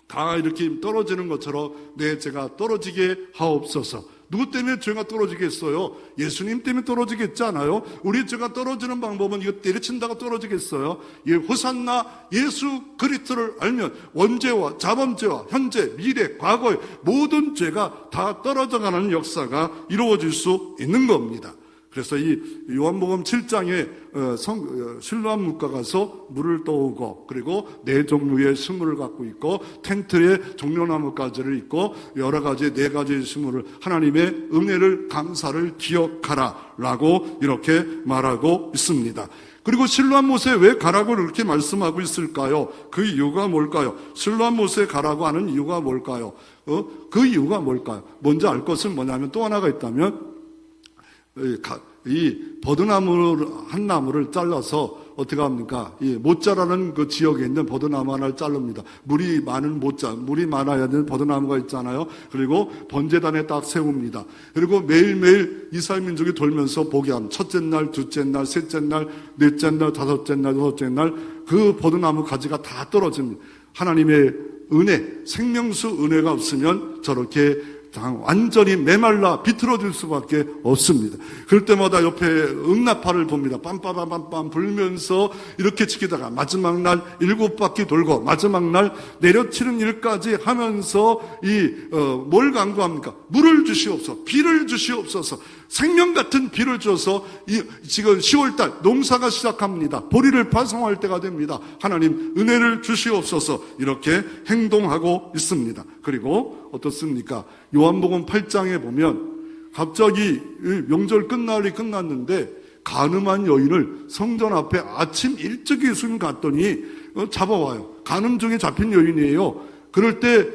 다 이렇게 떨어지는 것처럼 내 죄가 떨어지게 하옵소서. 누구 때문에 죄가 떨어지겠어요? 예수님 때문에 떨어지겠지 않아요? 우리 죄가 떨어지는 방법은 이거 때려친다고 떨어지겠어요? 호산나 예수 그리스도를 알면 원죄와 자범죄와 현재, 미래, 과거의 모든 죄가 다 떨어져가는 역사가 이루어질 수 있는 겁니다. 그래서 이 요한복음 7장에 실로암 묵가 가서 물을 떠오고, 그리고 4종류의 식물을 갖고 있고 텐트에 종려나무 가지를 있고 여러 가지 4가지 식물을 하나님의 은혜를 감사를 기억하라 라고 이렇게 말하고 있습니다. 그리고 실로암 못에 왜 가라고 이렇게 말씀하고 있을까요? 그 이유가 뭘까요? 실로암 못에 가라고 하는 이유가 뭘까요? 그 이유가 뭘까요? 먼저 알 것은 뭐냐면, 또 하나가 있다면 이 버드나무 한 나무를 잘라서 어떻게 합니까? 이 모짜라는 그 지역에 있는 버드나무 하나를 자릅니다. 물이 많은 모짜, 물이 많아야 되는 버드나무가 있잖아요. 그리고 번제단에 딱 세웁니다. 그리고 매일매일 이스라엘 민족이 돌면서 보게 합니다. 첫째 날, 둘째 날, 셋째 날, 넷째 날, 다섯째 날, 여섯째 날 그 버드나무 가지가 다 떨어집니다. 하나님의 은혜, 생명수 은혜가 없으면 저렇게 완전히 메말라 비틀어질 수밖에 없습니다. 그럴 때마다 옆에 응나파를 봅니다. 빰빰빰빰빰 불면서 이렇게 지키다가 마지막 날 7바퀴 돌고 마지막 날 내려치는 일까지 하면서 뭘 강구합니까? 물을 주시옵소서, 비를 주시옵소서, 생명 같은 비를 줘서 지금 10월달 농사가 시작합니다. 보리를 파송할 때가 됩니다. 하나님 은혜를 주시옵소서 이렇게 행동하고 있습니다. 그리고 어떻습니까? 요한복음 8장에 보면 갑자기 명절 끝날이 끝났는데 간음한 여인을 성전 앞에 아침 일찍 예수님 갔더니 잡아와요. 간음 중에 잡힌 여인이에요. 그럴 때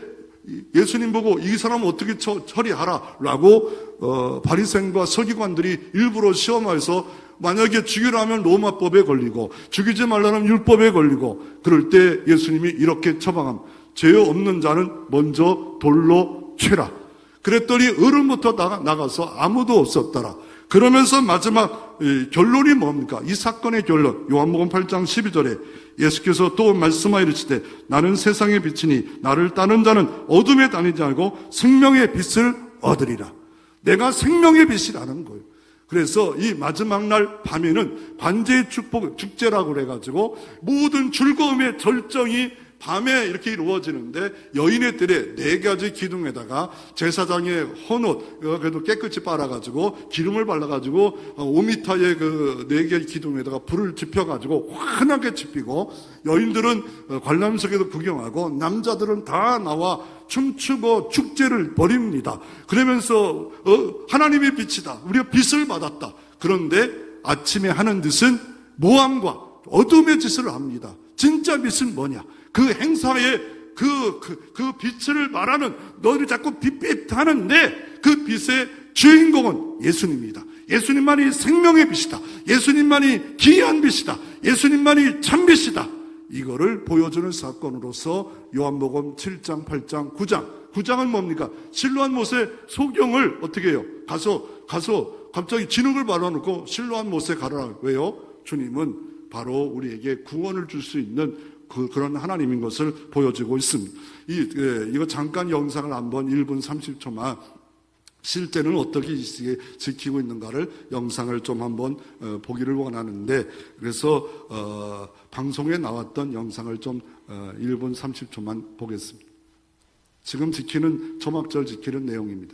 예수님 보고 이 사람 어떻게 처리하라 라고 바리새인과 서기관들이 일부러 시험해서 만약에 죽이라면 로마법에 걸리고 죽이지 말라면 율법에 걸리고 그럴 때 예수님이 이렇게 처방합니다. 죄 없는 자는 먼저 돌로 쳐라. 그랬더니 어른부터 나가서 아무도 없었더라. 그러면서 마지막 결론이 뭡니까? 이 사건의 결론 요한복음 8장 12절에 예수께서 또 말씀하여 이르시되 나는 세상의 빛이니 나를 따르는 자는 어둠에 다니지 않고 생명의 빛을 얻으리라. 내가 생명의 빛이라는 거예요. 그래서 이 마지막 날 밤에는 관제의 축제라고 그래가지고 모든 즐거움의 절정이 밤에 이렇게 이루어지는데 여인의 뜰에 4가지 기둥에다가 제사장의 헌옷 그래도 깨끗이 빨아가지고 기름을 발라가지고 5m의 그 4개의 기둥에다가 불을 지펴가지고 환하게 지피고 여인들은 관람석에도 구경하고 남자들은 다 나와 춤추고 축제를 벌입니다. 그러면서 하나님의 빛이다. 우리가 빛을 받았다. 그런데 아침에 하는 짓은 모함과 어둠의 짓을 합니다. 진짜 빛은 뭐냐? 그 행사에 그 빛을 말하는 너희들 자꾸 빛빛 하는데 그 빛의 주인공은 예수님입니다. 예수님만이 생명의 빛이다. 예수님만이 기이한 빛이다. 예수님만이 참빛이다. 이거를 보여주는 사건으로서 요한복음 7장, 8장, 9장. 9장은 뭡니까? 실로암 못에 소경을 어떻게 해요? 가서 갑자기 진흙을 발라놓고 실로암 못에 가라. 왜요? 주님은 바로 우리에게 구원을 줄 수 있는 그런 하나님인 것을 보여주고 있습니다. 이거 잠깐 영상을 한번 1분 30초만 실제는 어떻게 지키고 있는가를 영상을 좀 한번 보기를 원하는데 그래서 방송에 나왔던 영상을 좀 1분 30초만 보겠습니다. 지금 지키는 초막절 지키는 내용입니다.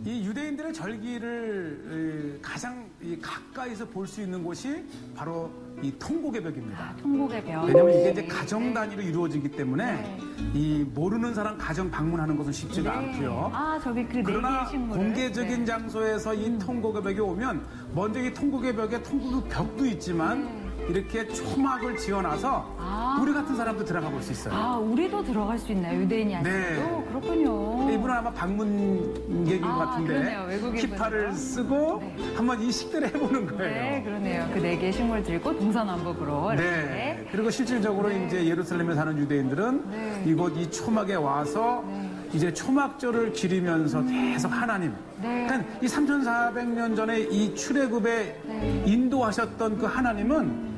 이 유대인들의 절기를 가장 가까이서 볼 수 있는 곳이 바로 이 통곡의 벽입니다. 통곡의 벽. 왜냐하면 이게 이제 가정 단위로 이루어지기 때문에 이 모르는 사람 가정 방문하는 것은 쉽지가 않고요. 저기 그 그러나 4개의 식물을. 공개적인 장소에서 이 통곡의 벽에 오면 먼저 이 통곡의 벽에 통곡의 벽도 있지만 이렇게 초막을 지어놔서 우리 같은 사람도 들어가 볼 수 있어요. 우리도 들어갈 수 있나요? 유대인이 아니어도? 네. 그렇군요. 이분은 아마 방문객인 것 같은데 그러네요. 외국인분이요. 키파를 쓰고 한번 이 식대를 해보는 거예요. 네, 그러네요. 그 4개의 식물 들고 동서남북으로 이렇게. 네. 그리고 실질적으로 이제 예루살렘에 사는 유대인들은 이곳 이 초막에 와서 이제 초막절을 기리면서 계속 하나님. 그러니까 이 3,400년 전에 이 출애굽에 인도하셨던 그 하나님은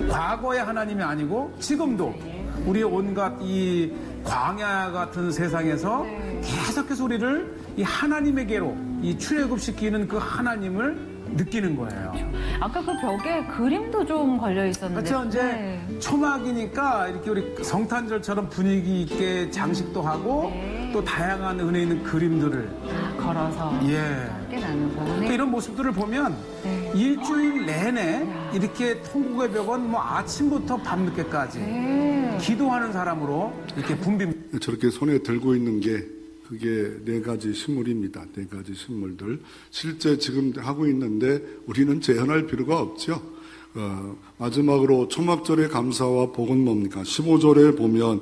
과거의 하나님이 아니고 지금도 우리 온갖 이 광야 같은 세상에서 계속해서 우리를 이 하나님에게로 이 출애굽시키는 그 하나님을 느끼는 거예요. 아까 그 벽에 그림도 좀 걸려 있었는데. 그렇죠. 이제 초막이니까 이렇게 우리 성탄절처럼 분위기 있게 장식도 하고 또 다양한 은혜 있는 그림들을 걸어서 함께 나누고. 그러니까 이런 모습들을 보면 일주일 내내 이렇게 통곡의 벽은 뭐 아침부터 밤늦게까지 기도하는 사람으로 이렇게 붐빕니다. 저렇게 손에 들고 있는 게 그게 4가지 식물입니다. 4가지 식물들. 실제 지금 하고 있는데 우리는 재현할 필요가 없죠. 마지막으로 초막절의 감사와 복은 뭡니까? 15절에 보면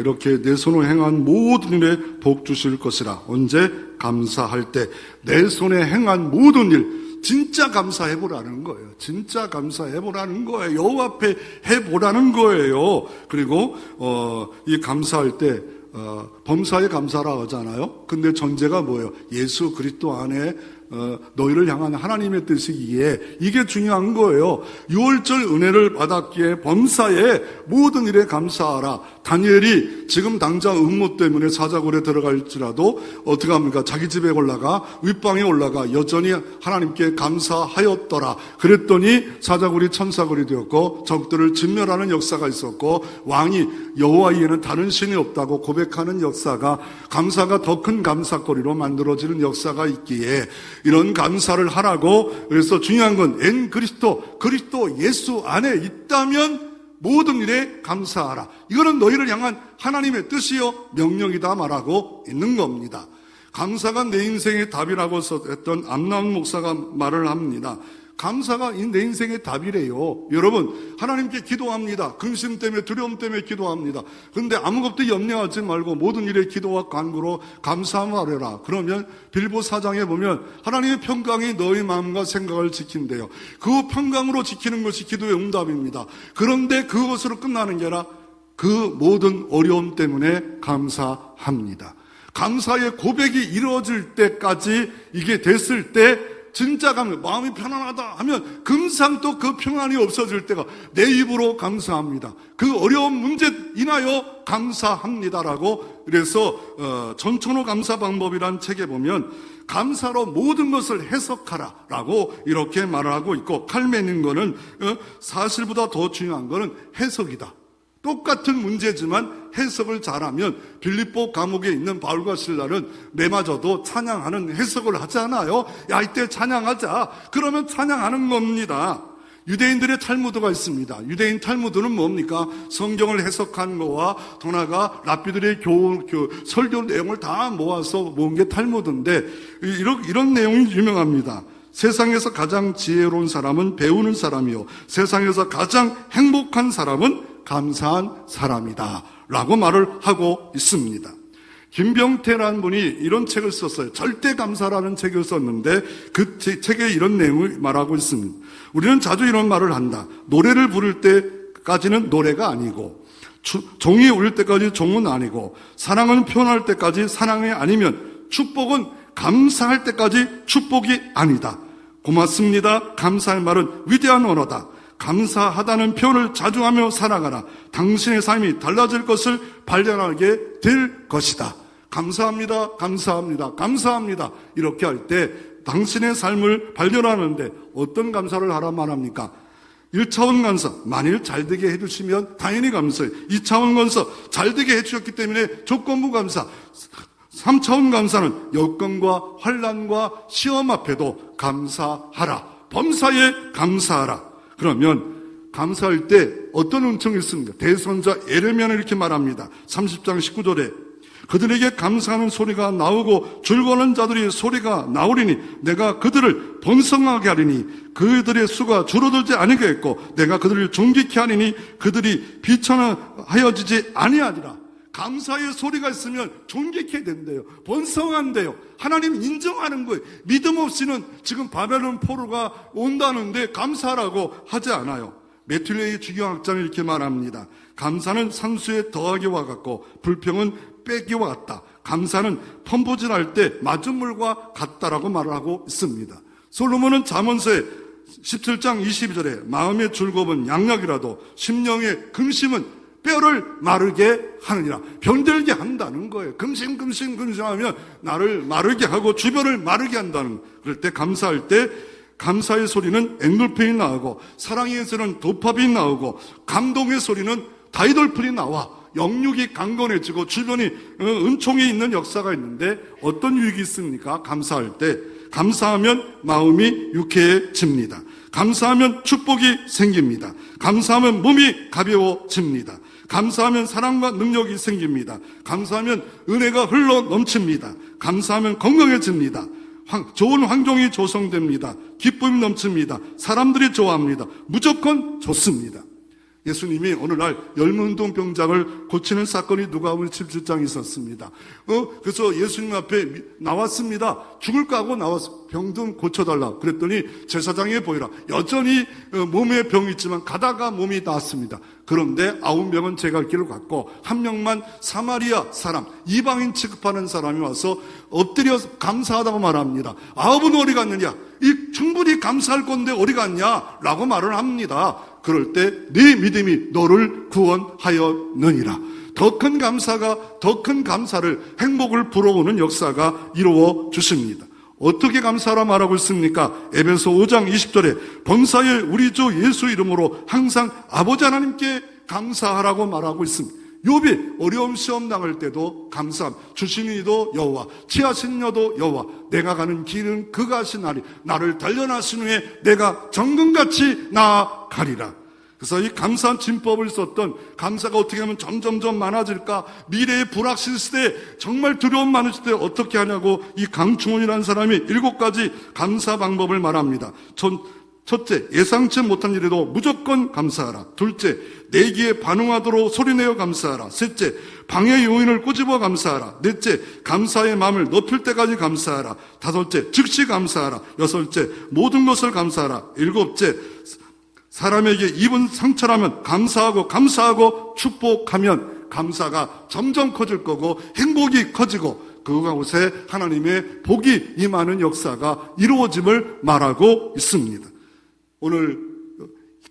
이렇게 내 손으로 행한 모든 일에 복 주실 것이라. 언제? 감사할 때 내 손에 행한 모든 일 진짜 감사해보라는 거예요. 진짜 감사해보라는 거예요. 여호와 앞에 해보라는 거예요. 그리고 이 감사할 때 범사에 감사라 하잖아요. 근데 전제가 뭐예요? 예수 그리스도 안에 너희를 향한 하나님의 뜻이기에 이게 중요한 거예요. 유월절 은혜를 받았기에 범사에 모든 일에 감사하라. 다니엘이 지금 당장 음모 때문에 사자굴에 들어갈지라도 어떻게 합니까? 자기 집에 올라가 윗방에 올라가 여전히 하나님께 감사하였더라. 그랬더니 사자굴이 천사굴이 되었고 적들을 진멸하는 역사가 있었고 왕이 여호와 이에는 다른 신이 없다고 고백하는 역사가 감사가 더 큰 감사거리로 만들어지는 역사가 있기에 이런 감사를 하라고. 그래서 중요한 건 엔 그리스도 예수 안에 있다면 모든 일에 감사하라. 이거는 너희를 향한 하나님의 뜻이요 명령이다 말하고 있는 겁니다. 감사가 내 인생의 답이라고 했던 암나운 목사가 말을 합니다. 감사가 내 인생의 답이래요. 여러분, 하나님께 기도합니다. 근심 때문에 두려움 때문에 기도합니다. 그런데 아무것도 염려하지 말고 모든 일에 기도와 간구로 감사하라. 그러면 빌보 4장에 보면 하나님의 평강이 너희 마음과 생각을 지킨대요. 그 평강으로 지키는 것이 기도의 응답입니다. 그런데 그것으로 끝나는 게 아니라 그 모든 어려움 때문에 감사합니다. 감사의 고백이 이루어질 때까지 이게 됐을 때 진짜 마음이 편안하다 하면 금상 또 그 평안이 없어질 때가 내 입으로 감사합니다. 그 어려운 문제 인하여 감사합니다라고. 그래서 전천후 감사 방법이란 책에 보면 감사로 모든 것을 해석하라라고 이렇게 말을 하고 있고, 칼멘인 거는 사실보다 더 중요한 거는 해석이다. 똑같은 문제지만 해석을 잘하면 빌립보 감옥에 있는 바울과 실라는 매맞아도 찬양하는 해석을 하잖아요. 야, 이때 찬양하자. 그러면 찬양하는 겁니다. 유대인들의 탈무드가 있습니다. 유대인 탈무드는 뭡니까? 성경을 해석한 거와 더 나아가 랍비들의 설교 내용을 다 모아서 모은 게 탈무드인데 이런 내용이 유명합니다. 세상에서 가장 지혜로운 사람은 배우는 사람이요, 세상에서 가장 행복한 사람은 감사한 사람이다 라고 말을 하고 있습니다. 김병태라는 분이 이런 책을 썼어요. 절대 감사라는 책을 썼는데 그 책에 이런 내용을 말하고 있습니다. 우리는 자주 이런 말을 한다. 노래를 부를 때까지는 노래가 아니고, 종이 울릴 때까지 종은 아니고, 사랑은 표현할 때까지 사랑이 아니면, 축복은 감사할 때까지 축복이 아니다. 고맙습니다. 감사의 말은 위대한 언어다. 감사하다는 표현을 자주 하며 살아가라. 당신의 삶이 달라질 것을 발견하게 될 것이다. 감사합니다. 감사합니다. 감사합니다. 이렇게 할 때 당신의 삶을 발견하는데 어떤 감사를 하라 말합니까? 1차원 감사, 만일 잘되게 해주시면 당연히 감사해요. 2차원 감사, 잘되게 해주셨기 때문에 조건부 감사. 3차원 감사는 여건과 환난과 시험 앞에도 감사하라. 범사에 감사하라. 그러면 감사할 때 어떤 은총이 있습니까? 대선자 에레미야는 이렇게 말합니다. 30장 19절에 그들에게 감사하는 소리가 나오고 즐거워하는 자들이 소리가 나오리니 내가 그들을 번성하게 하리니 그들의 수가 줄어들지 아니겠고 내가 그들을 존귀케 하리니 그들이 비천하여지지 아니하리라. 감사의 소리가 있으면 존귀케 된대요. 번성한대요. 하나님 인정하는 거예요. 믿음 없이는 지금 바벨론 포로가 온다는데 감사라고 하지 않아요. 메틀레이 주경학자는 이렇게 말합니다. 감사는 산수에 더하기와 같고 불평은 빼기와 같다. 감사는 펌포질할 때 맞은 물과 같다라고 말을 하고 있습니다. 솔로몬은 잠언서에 17장 22절에 마음의 즐거움은 양약이라도 심령의 근심은 뼈를 마르게 하느니라. 병들게 한다는 거예요. 금심하면 나를 마르게 하고 주변을 마르게 한다는. 그럴 때 감사할 때 감사의 소리는 엔돌핀이 나오고 사랑에서는 도파민이 나오고 감동의 소리는 다이돌핀이 나와 영육이 강건해지고 주변이 은총이 있는 역사가 있는데 어떤 유익이 있습니까? 감사할 때 감사하면 마음이 유쾌해집니다. 감사하면 축복이 생깁니다. 감사하면 몸이 가벼워집니다. 감사하면 사랑과 능력이 생깁니다. 감사하면 은혜가 흘러 넘칩니다. 감사하면 건강해집니다. 좋은 환경이 조성됩니다. 기쁨이 넘칩니다. 사람들이 좋아합니다. 무조건 좋습니다. 예수님이 어느 날 열문동병장을 고치는 사건이 누가복음 17장에 있었습니다. 그래서 예수님 앞에 나왔습니다. 죽을까 하고 나와서 병 좀 고쳐달라. 그랬더니 제사장에 보이라. 여전히 몸에 병이 있지만 가다가 몸이 나았습니다. 그런데 9명은 제갈 길을 갔고 1명만 사마리아 사람, 이방인 취급하는 사람이 와서 엎드려 감사하다고 말합니다. 9은 어디 갔느냐? 충분히 감사할 건데 어디 갔냐? 라고 말을 합니다. 그럴 때 네 믿음이 너를 구원하였느니라. 더 큰 감사가, 더 큰 감사를, 행복을 불어오는 역사가 이루어 주십니다. 어떻게 감사하라 말하고 있습니까? 에베소 5장 20절에 범사에 우리 주 예수 이름으로 항상 아버지 하나님께 감사하라고 말하고 있습니다. 욥이 어려움 시험 당할 때도 감사함. 주신 이도 여호와, 취하신 여도 여호와, 내가 가는 길은 그가 하시나니 나를 단련하신 후에 내가 정금같이 나아가리라. 그래서 이 감사한 진법을 썼던, 감사가 어떻게 하면 점점점 많아질까, 미래의 불확실 시대에 정말 두려움 많으실 때 어떻게 하냐고 이 강충원이라는 사람이 7가지 감사 방법을 말합니다. 첫째, 예상치 못한 일에도 무조건 감사하라. 둘째, 내기에 반응하도록 소리내어 감사하라. 셋째, 방해 요인을 꼬집어 감사하라. 넷째, 감사의 마음을 높일 때까지 감사하라. 다섯째, 즉시 감사하라. 여섯째, 모든 것을 감사하라. 일곱째, 사람에게 입은 상처라면 감사하고 축복하면 감사가 점점 커질 거고 행복이 커지고 그곳에 하나님의 복이 임하는 역사가 이루어짐을 말하고 있습니다. 오늘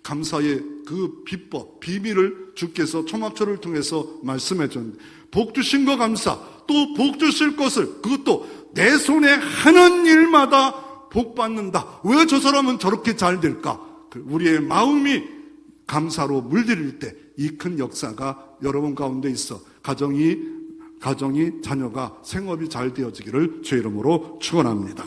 감사의 그 비법, 비밀을 주께서 초막절을 통해서 말씀해 줬는데, 복 주신 거 감사, 또 복 주실 것을, 그것도 내 손에 하는 일마다 복 받는다. 왜 저 사람은 저렇게 잘 될까? 우리의 마음이 감사로 물들일 때 이 큰 역사가 여러분 가운데 있어 가정이 자녀가 생업이 잘 되어지기를 주의 이름으로 축원합니다.